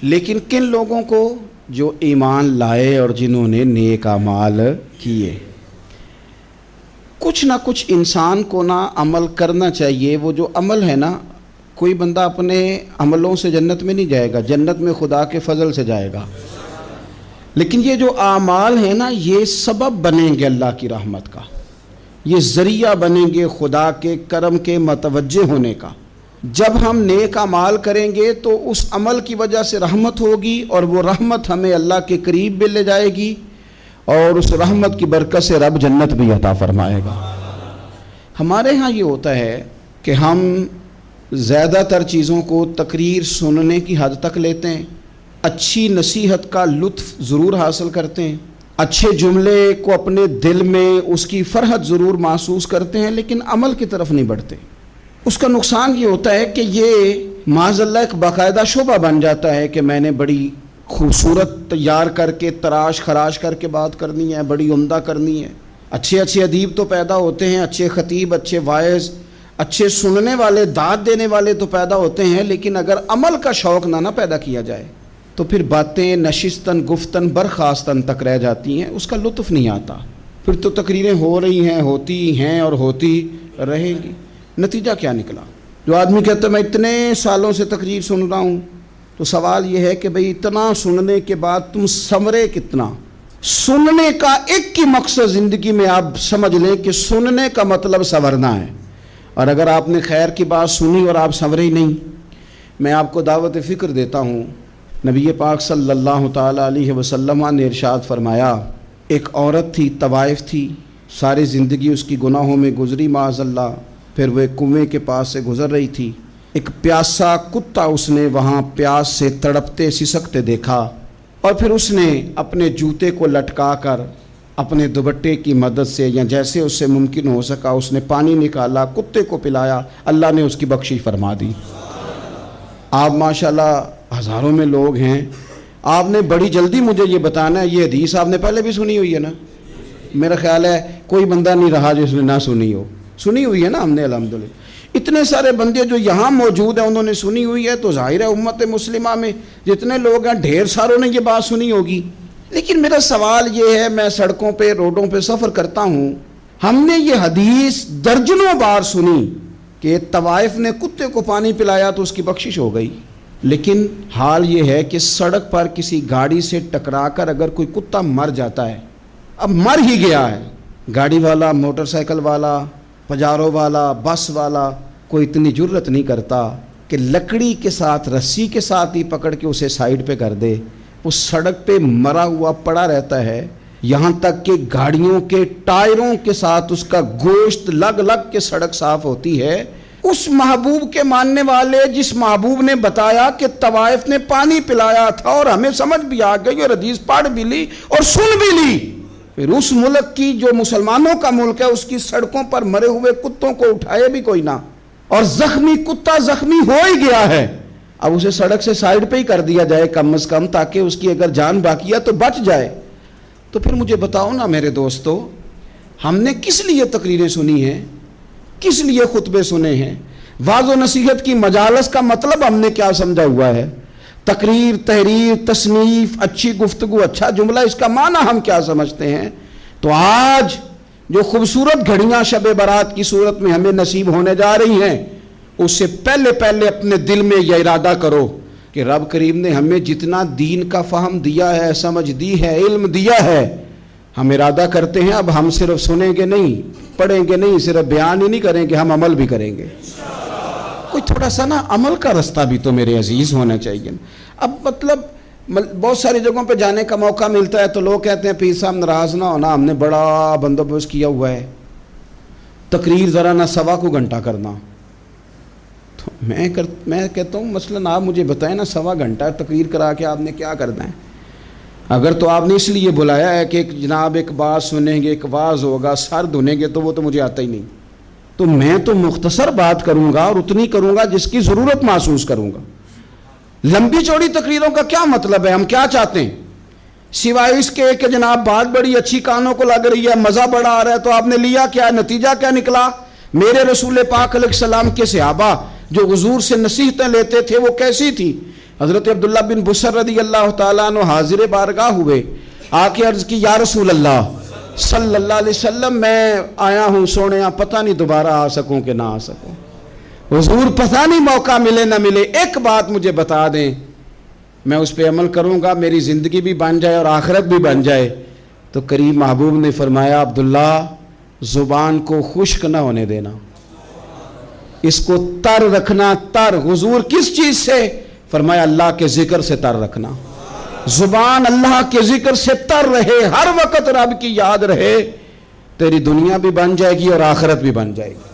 لیکن کن لوگوں کو؟ جو ایمان لائے اور جنہوں نے نیک اعمال کیے۔ کچھ نہ کچھ انسان کو نا عمل کرنا چاہیے۔ وہ جو عمل ہے نا، کوئی بندہ اپنے عملوں سے جنت میں نہیں جائے گا، جنت میں خدا کے فضل سے جائے گا، لیکن یہ جو اعمال ہیں نا، یہ سبب بنیں گے اللہ کی رحمت کا، یہ ذریعہ بنیں گے خدا کے کرم کے متوجہ ہونے کا۔ جب ہم نیک اعمال کریں گے تو اس عمل کی وجہ سے رحمت ہوگی، اور وہ رحمت ہمیں اللہ کے قریب بھی لے جائے گی، اور اس رحمت کی برکت سے رب جنت بھی عطا فرمائے گا۔ ہمارے ہاں یہ ہوتا ہے کہ ہم زیادہ تر چیزوں کو تقریر سننے کی حد تک لیتے ہیں، اچھی نصیحت کا لطف ضرور حاصل کرتے ہیں، اچھے جملے کو اپنے دل میں اس کی فرحت ضرور محسوس کرتے ہیں، لیکن عمل کی طرف نہیں بڑھتے۔ اس کا نقصان یہ ہوتا ہے کہ یہ معاذ اللہ ایک باقاعدہ شعبہ بن جاتا ہے کہ میں نے بڑی خوبصورت تیار کر کے تراش خراش کر کے بات کرنی ہے، بڑی عمدہ کرنی ہے۔ اچھے ادیب تو پیدا ہوتے ہیں، اچھے خطیب، اچھے واعظ، اچھے سننے والے، داد دینے والے تو پیدا ہوتے ہیں، لیکن اگر عمل کا شوق نہ پیدا کیا جائے تو پھر باتیں نشستن گفتن برخاستن تک رہ جاتی ہیں، اس کا لطف نہیں آتا۔ پھر تو تقریریں ہو رہی ہیں، ہوتی ہیں اور ہوتی رہیں گی، نتیجہ کیا نکلا؟ جو آدمی کہتا ہے میں اتنے سالوں سے تقریر سن رہا ہوں، تو سوال یہ ہے کہ بھئی اتنا سننے کے بعد تم سنورے کتنا؟ سننے کا ایک ہی مقصد زندگی میں آپ سمجھ لیں کہ سننے کا مطلب سنورنا ہے، اور اگر آپ نے خیر کی بات سنی اور آپ سنورے ہی نہیں، میں آپ کو دعوت فکر دیتا ہوں۔ نبی پاک صلی اللہ تعالیٰ علیہ وسلم نے ارشاد فرمایا، ایک عورت تھی، طوائف تھی، ساری زندگی اس کی گناہوں میں گزری معاذ اللہ، پھر وہ ایک کنویں کے پاس سے گزر رہی تھی، ایک پیاسا کتا اس نے وہاں پیاس سے تڑپتے سسکتے دیکھا، اور پھر اس نے اپنے جوتے کو لٹکا کر اپنے دوپٹے کی مدد سے یا جیسے اس سے ممکن ہو سکا اس نے پانی نکالا، کتے کو پلایا، اللہ نے اس کی بخشش فرما دی۔ آپ ماشاءاللہ ہزاروں میں لوگ ہیں، آپ نے بڑی جلدی مجھے یہ بتانا ہے، یہ حدیث آپ نے پہلے بھی سنی ہوئی ہے نا؟ میرا خیال ہے کوئی بندہ نہیں رہا جس نے نہ سنی ہو، سنی ہوئی ہے نا ہم نے الحمدللہ۔ اتنے سارے بندے جو یہاں موجود ہیں انہوں نے سنی ہوئی ہے، تو ظاہر ہے امت مسلمہ میں جتنے لوگ ہیں ڈھیر ساروں نے یہ بات سنی ہوگی۔ لیکن میرا سوال یہ ہے، میں سڑکوں پہ روڈوں پہ سفر کرتا ہوں، ہم نے یہ حدیث درجنوں بار سنی کہ طوائف نے کتے کو پانی پلایا تو اس کی بخشش ہو گئی، لیکن حال یہ ہے کہ سڑک پر کسی گاڑی سے ٹکرا کر اگر کوئی کتا مر جاتا ہے، اب مر ہی گیا ہے، گاڑی والا، موٹر سائیکل والا، پجارو والا، بس والا کوئی اتنی جرت نہیں کرتا کہ لکڑی کے ساتھ، رسی کے ساتھ ہی پکڑ کے اسے سائیڈ پہ کر دے۔ وہ سڑک پہ مرا ہوا پڑا رہتا ہے، یہاں تک کہ گاڑیوں کے ٹائروں کے ساتھ اس کا گوشت لگ لگ کے سڑک صاف ہوتی ہے۔ اس محبوب کے ماننے والے جس محبوب نے بتایا کہ طوائف نے پانی پلایا تھا، اور ہمیں سمجھ بھی آ گئی اور حدیث پڑھ بھی لی اور سن بھی لی، پھر اس ملک کی جو مسلمانوں کا ملک ہے اس کی سڑکوں پر مرے ہوئے کتوں کو اٹھائے بھی کوئی نہ، اور زخمی کتا زخمی ہو ہی گیا ہے، اب اسے سڑک سے سائیڈ پہ ہی کر دیا جائے کم از کم، تاکہ اس کی اگر جان باقی ہے تو بچ جائے۔ تو پھر مجھے بتاؤ نا میرے دوستو، ہم نے کس لیے تقریریں سنی ہیں، کس لیے خطبے سنے ہیں؟ واعظ و نصیحت کی مجالس کا مطلب ہم نے کیا سمجھا ہوا ہے؟ تقریر، تحریر، تصنیف، اچھی گفتگو، اچھا جملہ، اس کا معنی ہم کیا سمجھتے ہیں؟ تو آج جو خوبصورت گھڑیاں شب برات کی صورت میں ہمیں نصیب ہونے جا رہی ہیں، اس سے پہلے اپنے دل میں یہ ارادہ کرو کہ رب کریم نے ہمیں جتنا دین کا فہم دیا ہے، سمجھ دی ہے، علم دیا ہے، ہم ارادہ کرتے ہیں اب ہم صرف سنیں گے نہیں، پڑھیں گے نہیں، صرف بیان ہی نہیں کریں گے، ہم عمل بھی کریں گے۔ کوئی تھوڑا سا نا عمل کا رستہ بھی تو میرے عزیز ہونا چاہیے۔ اب مطلب بہت ساری جگہوں پہ جانے کا موقع ملتا ہے تو لوگ کہتے ہیں پیر صاحب ناراض نہ ہونا، ہم نے بڑا بندوبست کیا ہوا ہے، تقریر ذرا نہ سوا کو گھنٹہ کرنا۔ تو میں کہتا ہوں مثلاً آپ مجھے بتائیں نا، سوا گھنٹہ تقریر کرا کے آپ نے کیا کرنا ہے؟ اگر تو آپ نے اس لیے بلایا ہے کہ جناب ایک بات سنیں گے، ایک واعظ ہوگا، سر دھنیں گے، تو وہ تو مجھے آتا ہی نہیں، تو میں تو مختصر بات کروں گا اور اتنی کروں گا جس کی ضرورت محسوس کروں گا۔ لمبی چوڑی تقریروں کا کیا مطلب ہے؟ ہم کیا چاہتے ہیں سوائے اس کے کہ جناب بات بڑی اچھی کانوں کو لگ رہی ہے، مزہ بڑا آ رہا ہے، تو آپ نے لیا کیا؟ نتیجہ کیا نکلا؟ میرے رسول پاک علیہ السلام کے صحابہ جو حضور سے نصیحتیں لیتے تھے وہ کیسی تھی؟ حضرت عبداللہ بن بسر رضی اللہ تعالیٰ عنہ حاضر بارگاہ ہوئے، آ کے عرض کی یا رسول اللہ صلی اللہ علیہ وسلم، میں آیا ہوں سونے، پتہ نہیں دوبارہ آ سکوں کہ نہ آ سکوں، حضور پتہ نہیں موقع ملے نہ ملے، ایک بات مجھے بتا دیں، میں اس پہ عمل کروں گا، میری زندگی بھی بن جائے اور آخرت بھی بن جائے۔ تو کریم محبوب نے فرمایا عبداللہ زبان کو خشک نہ ہونے دینا، اس کو تر رکھنا۔ تر حضور کس چیز سے؟ فرمایا اللہ کے ذکر سے تر رکھنا، زبان اللہ کے ذکر سے تر رہے، ہر وقت رب کی یاد رہے، تیری دنیا بھی بن جائے گی اور آخرت بھی بن جائے گی۔